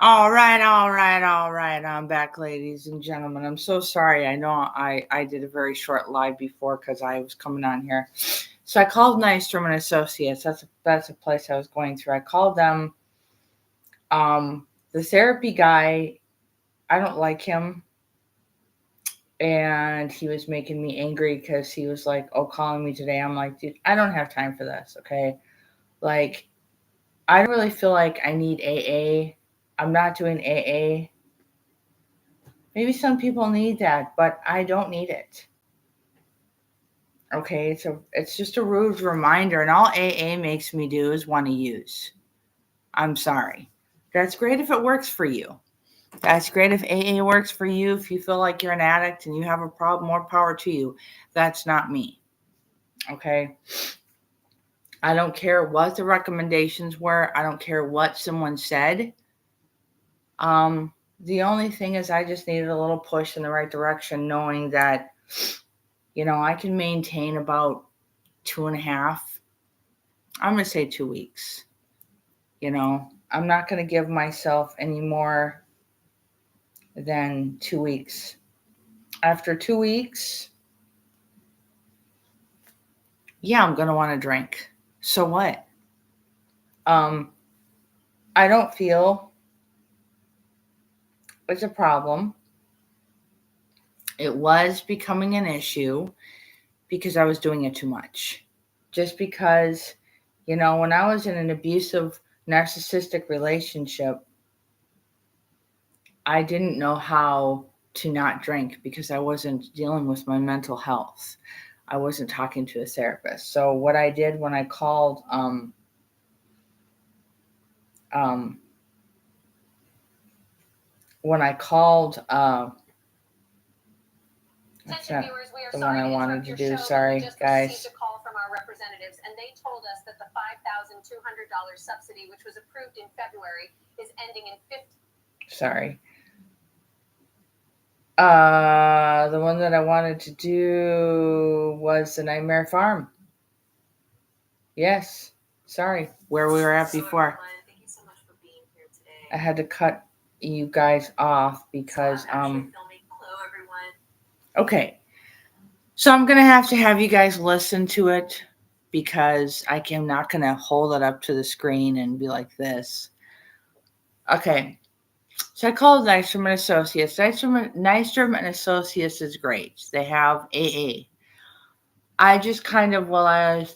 All right. I'm back, ladies and gentlemen. I'm so sorry. I know I did a very short live before because I was coming on here. So I called Nystrom and Associates. That's a place I was going through. I called them. The therapy guy, I don't like him, and he was making me angry because he was like, "Oh, calling me today." I'm like, dude, I don't have time for this. Okay, like I don't really feel like I need AA. I'm not doing AA. Maybe some people need that, but I don't need it. Okay, it's just a rude reminder, and all AA makes me do is want to use. I'm sorry. That's great if it works for you. That's great if AA works for you. If you feel like you're an addict and you have a problem, more power to you. That's not me. Okay. I don't care what the recommendations were. I don't care what someone said. Um, the only thing is, I just needed a little push in the right direction, knowing that I can maintain about 2.5. I'm going to say 2 weeks. I'm not going to give myself any more than 2 weeks. After 2 weeks, yeah, I'm going to want to drink. So what? Um, I don't feel it's a problem. It was becoming an issue because I was doing it too much. Just because, when I was in an abusive, narcissistic relationship, I didn't know how to not drink because I wasn't dealing with my mental health. I wasn't talking to a therapist. So what I did um, when I called that's not the one I wanted to do. Sorry, guys. A call from our representatives, and they told us that the $5,200 subsidy, which was approved in February, is ending in 50. Sorry. The one that I wanted to do was the Nightmare Farm. Yes. Sorry. Where we were at before. Thank you so much for being here today. I had to cut you guys off because Hello, everyone. Okay. So I'm gonna have to have you guys listen to it because I'm not gonna hold it up to the screen and be like this. Okay. So I called Nystrom and Associates. Nystrom and Associates is great. They have AA. I just kind of, while I was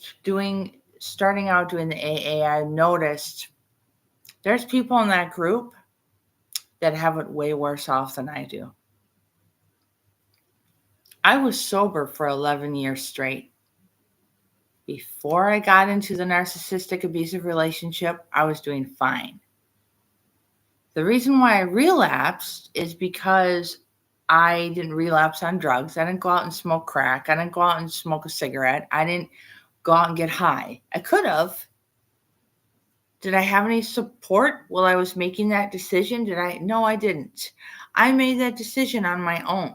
starting out doing the AA, I noticed there's people in that group that have it way worse off than I do. I was sober for 11 years straight. Before I got into the narcissistic abusive relationship, I was doing fine. The reason why I relapsed is because I didn't relapse on drugs. I didn't go out and smoke crack. I didn't go out and smoke a cigarette. I didn't go out and get high. I could have. Did I have any support while I was making that decision? No, I didn't. I made that decision on my own.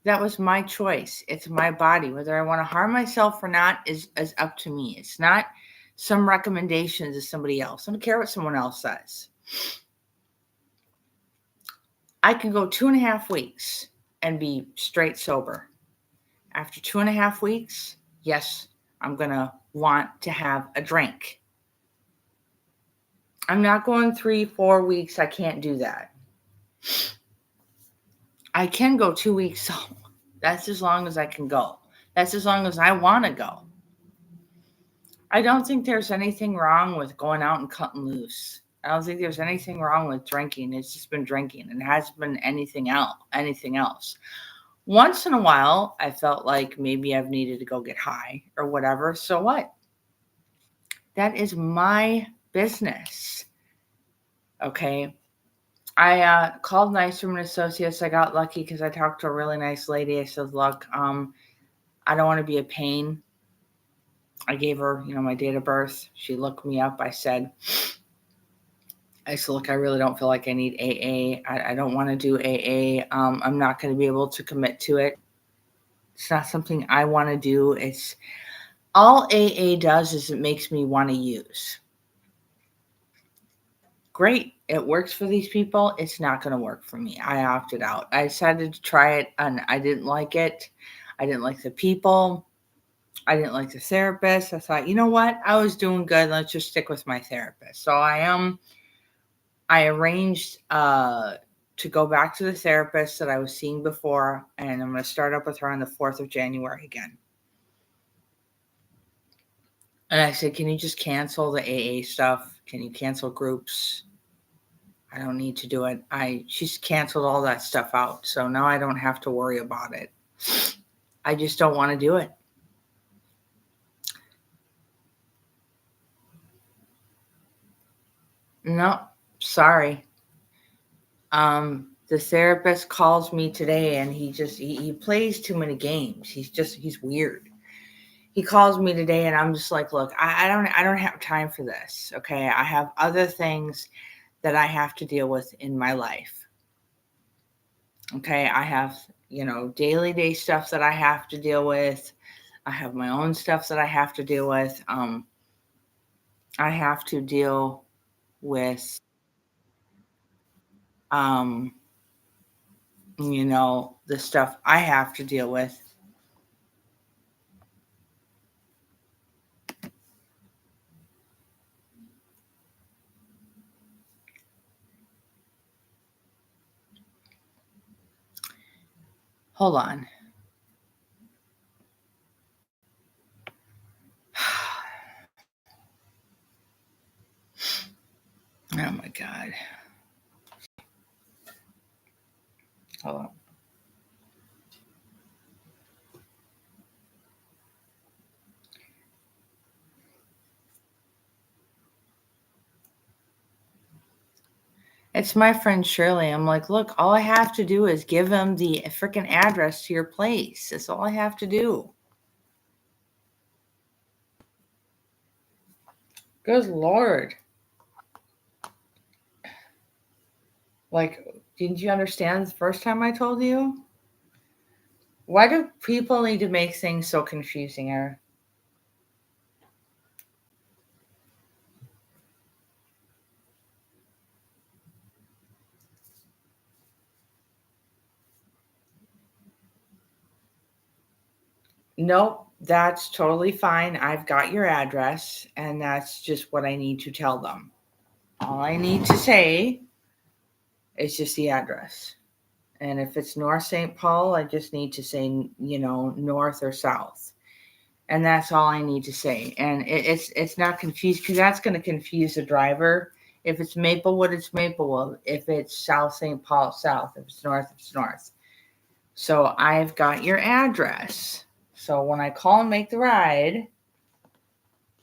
That was my choice. It's my body. Whether I want to harm myself or not is up to me. It's not some recommendations of somebody else. I don't care what someone else says. I can go 2.5 weeks and be straight sober. After 2.5 weeks, yes, I'm going to want to have a drink. I'm not going 3-4 weeks. I can't do that. I can go 2 weeks. So that's as long as I can go. That's as long as I want to go. I don't think there's anything wrong with going out and cutting loose. I don't think there's anything wrong with drinking. It's just been drinking and it hasn't been anything else. Once in a while, I felt like maybe I've needed to go get high or whatever. So what? That is my business. Okay. I called Nystrom and Associates. I got lucky because I talked to a really nice lady. I said, look, I don't want to be a pain. I gave her, my date of birth. She looked me up. I said, look, I really don't feel like I need AA. I don't want to do AA. I'm not going to be able to commit to it. It's not something I want to do. All AA does is it makes me want to use. Great. It works for these people. It's not going to work for me. I opted out. I decided to try it and I didn't like it. I didn't like the people. I didn't like the therapist. I thought, you know what? I was doing good. Let's just stick with my therapist. So I arranged to go back to the therapist that I was seeing before, and I'm going to start up with her on the 4th of January again. And I said, can you just cancel the AA stuff? Can you cancel groups? I don't need to do it. She's canceled all that stuff out. So now I don't have to worry about it. I just don't want to do it. No, sorry. The therapist calls me today and he plays too many games. He's weird. He calls me today and I'm just like, look, I don't have time for this. Okay. I have other things that I have to deal with in my life. Okay. I have, daily day stuff that I have to deal with. I have my own stuff that I have to deal with. I have to deal with, the stuff I have to deal with. Hold on. Oh my God. Hold on. It's my friend Shirley. I'm like, look, all I have to do is give him the freaking address to your place. That's all I have to do. Good Lord. Like, didn't you understand the first time I told you? Why do people need to make things so confusing? Nope, that's totally fine. I've got your address, and that's just what I need to tell them. All I need to say is just the address. And if it's North St. Paul, I just need to say, north or south. And that's all I need to say. And it's not confused because that's going to confuse the driver. If it's Maplewood, it's Maplewood. If it's South St. Paul, south. If it's north, it's north. So I've got your address. So when I call and make the ride,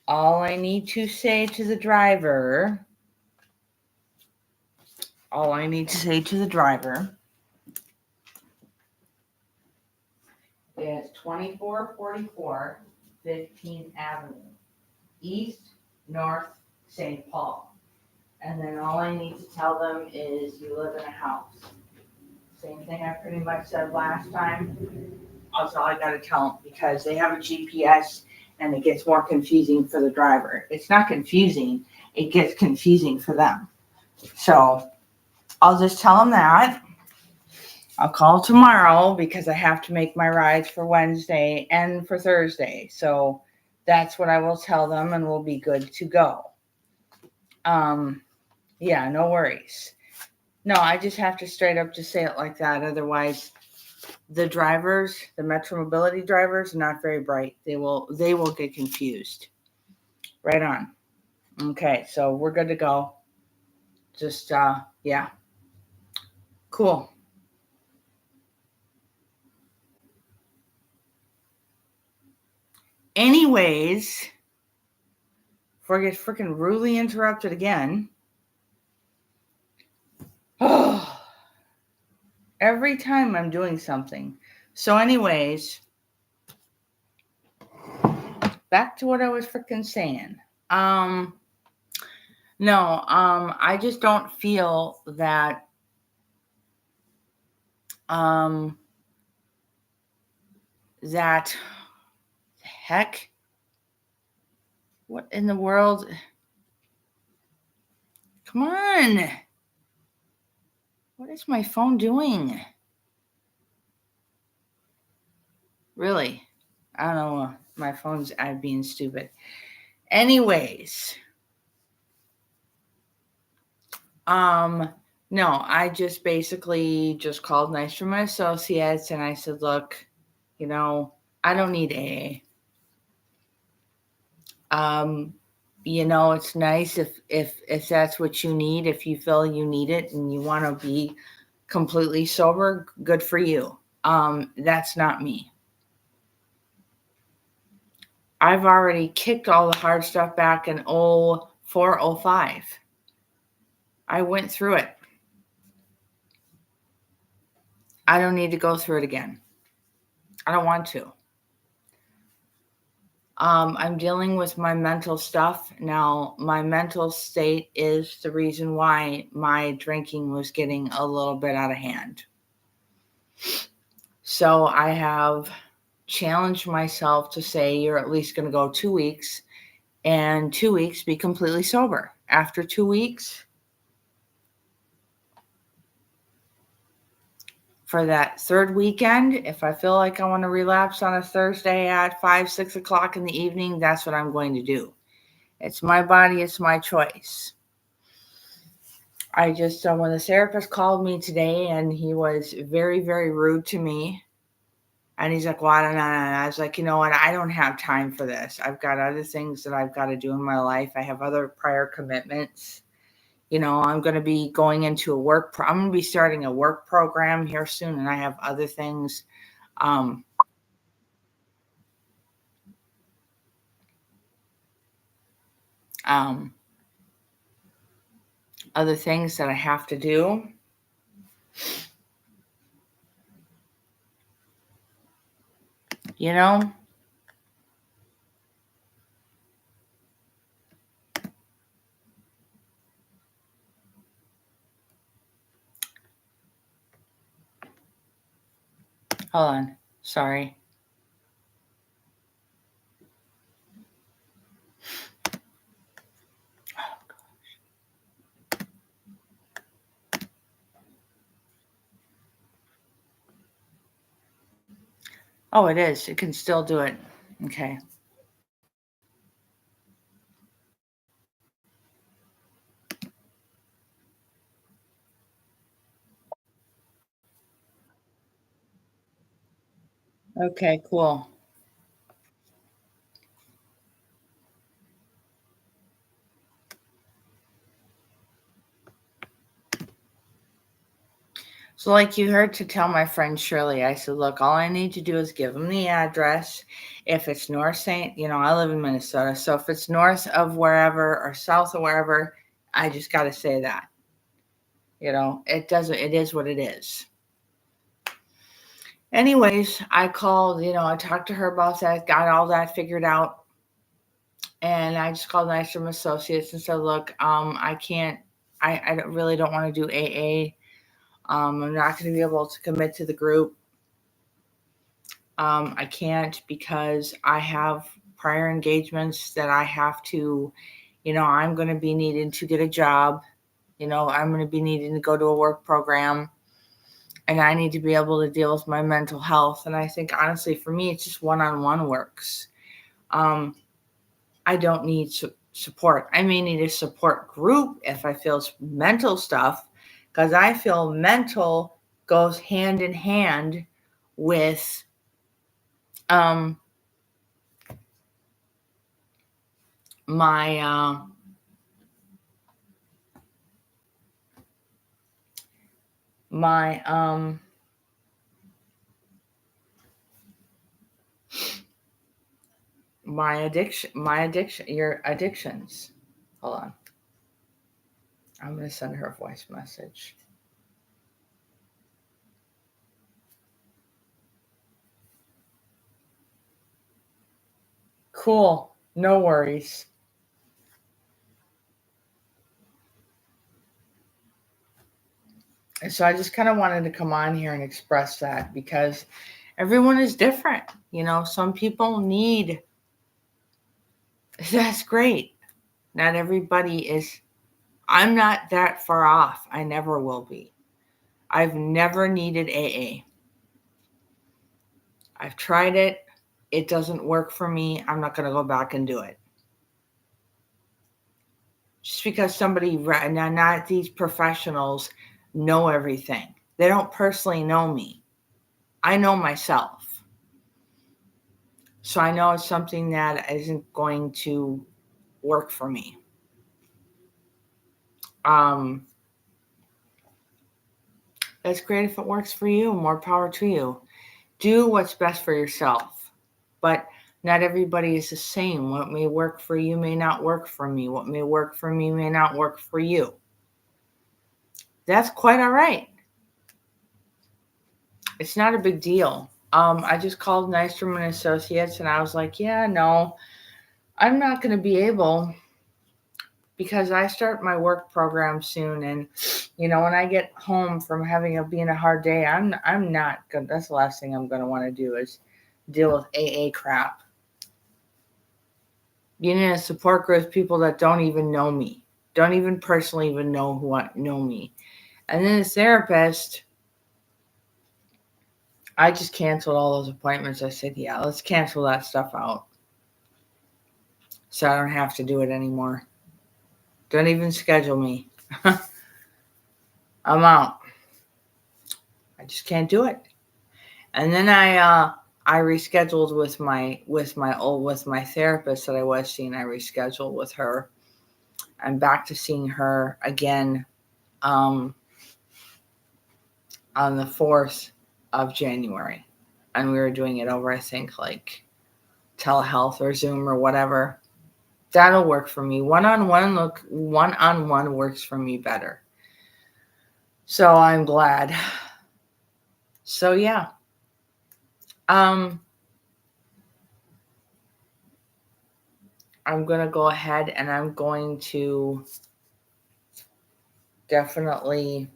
all I need to say to the driver is 2444 15th Avenue, East, North, St. Paul. And then all I need to tell them is you live in a house. Same thing I pretty much said last time. That's all I got to tell them because they have a GPS and it gets more confusing for the driver. It's not confusing, it gets confusing for them. So I'll just tell them that. I'll call tomorrow because I have to make my rides for Wednesday and for Thursday. So that's what I will tell them and we'll be good to go. Yeah, no worries. No, I just have to straight up just say it like that. Otherwise, the drivers, the Metro Mobility drivers, are not very bright. They will get confused. Right on. Okay, so we're good to go. Just yeah. Cool. Anyways, before I get freaking rudely interrupted again. Oh, every time I'm doing something. So anyways, back to what I was freaking saying. No, I just don't feel that that heck What in the world? Come on. What is my phone doing? Really? I don't know. My phone's being stupid. Anyways. No, I just basically just called Nystrom Associates and I said, look, I don't need AA. It's nice if that's what you need, if you feel you need it and you want to be completely sober, good for you. That's not me. I've already kicked all the hard stuff back in 04, 05. I went through it. I don't need to go through it again. I don't want to. I'm dealing with my mental stuff. Now, my mental state is the reason why my drinking was getting a little bit out of hand. So I have challenged myself to say, you're at least going to go 2 weeks, and 2 weeks be completely sober. After 2 weeks, for that third weekend, if I feel like I want to relapse on a Thursday at 5, 6 o'clock in the evening, that's what I'm going to do. It's my body. It's my choice. I just, when the therapist called me today and he was very, very rude to me, and he's like, well, I don't know. And I was like, you know what? I don't have time for this. I've got other things that I've got to do in my life. I have other prior commitments. I'm going to be going into I'm going to be starting a work program here soon, and I have other things. Other things that I have to do. Hold on. Sorry. Oh, it is. It can still do it. Okay. Okay, cool. So like you heard, to tell my friend Shirley, I said, look, all I need to do is give them the address. If it's North St., I live in Minnesota. So if it's north of wherever or south of wherever, I just got to say that. It is what it is. Anyways, I called, I talked to her about that, got all that figured out. And I just called Nystrom Associates and said, look, I really don't want to do AA. I'm not going to be able to commit to the group. I can't because I have prior engagements that I have to, I'm going to be needing to get a job. I'm going to be needing to go to a work program, and I need to be able to deal with my mental health. And I think, honestly, for me, it's just one-on-one works. I don't need support. I may need a support group if I feel mental stuff, because I feel mental goes hand in hand with my your addictions. Hold on. I'm going to send her a voice message. Cool. No worries. So I just kind of wanted to come on here and express that, because everyone is different. Some people need That's great. Not everybody is, I'm not that far off. I never will be. I've never needed AA. I've tried it. It doesn't work for me. I'm not going to go back and do it. Just because somebody, not these professionals, know everything. They don't personally know me. I know myself. So I know it's something that isn't going to work for me. That's great if it works for you. More power to you. Do what's best for yourself. But not everybody is the same. What may work for you may not work for me. What may work for me may not work for you. That's quite all right. It's not a big deal. I just called Nystrom and Associates and I was like, yeah, no, I'm not going to be able, because I start my work program soon, and when I get home from being a hard day, I'm not gonna. That's the last thing I'm gonna want to do is deal with AA crap. Being in a support group with people that don't even know me, don't even personally even know me, and then a therapist. I just canceled all those appointments. I said, yeah, let's cancel that stuff out, so I don't have to do it anymore. Don't even schedule me. I'm out. I just can't do it. And then I rescheduled with my therapist that I was seeing. I rescheduled with her. I'm back to seeing her again on the 4th of January. And we were doing it over, I think, like telehealth or Zoom or whatever. That'll work for me. One-on-one works for me better. So I'm glad. So yeah. I'm going to go ahead and I'm going to definitely,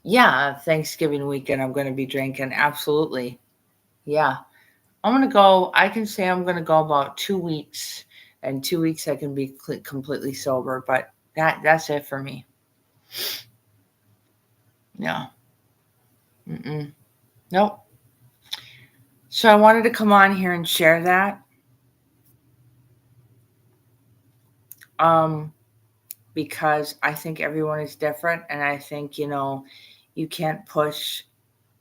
Thanksgiving weekend I'm going to be drinking. Absolutely. Yeah. I can say I'm going to go about 2 weeks. And 2 weeks I can be completely sober. But that's it for me. No. Nope. So I wanted to come on here and share that. Because I think everyone is different. And I think, you can't push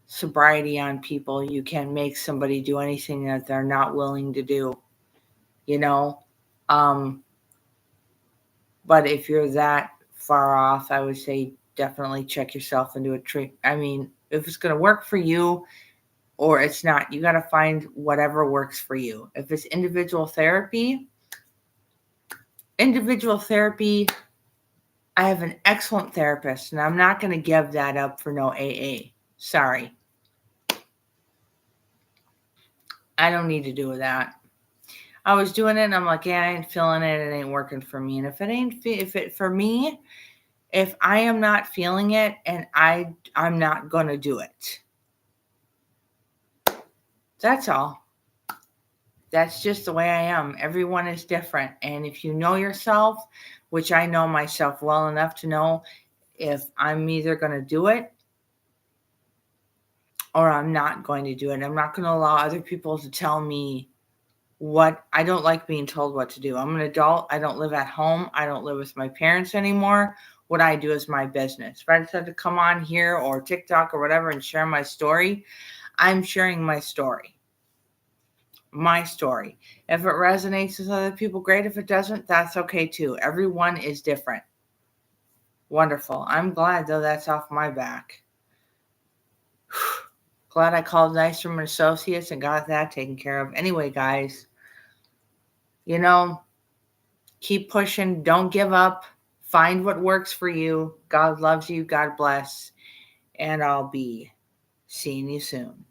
sobriety on people. You can't make somebody do anything that they're not willing to do. But if you're that far off, I would say definitely check yourself into a treat. I mean, if it's going to work for you or it's not, you got to find whatever works for you. If it's individual therapy, I have an excellent therapist, and I'm not going to give that up for no AA. Sorry. I don't need to do that. I was doing it and I'm like, yeah, I ain't feeling it. It ain't working for me. And if I am not feeling it, and I'm not going to do it. That's all. That's just the way I am. Everyone is different. And if you know yourself, which I know myself well enough to know if I'm either going to do it or I'm not going to do it. I'm not going to allow other people to tell me I don't like being told what to do. I'm an adult. I don't live at home. I don't live with my parents anymore. What I do is my business. If I decide to come on here or TikTok or whatever and share my story, I'm sharing my story. My story. If it resonates with other people, great. If it doesn't, that's okay too. Everyone is different. Wonderful. I'm glad, though, that's off my back. Glad I called Nystrom and Associates and got that taken care of. Anyway, guys, keep pushing. Don't give up. Find what works for you. God loves you. God bless. And I'll be seeing you soon.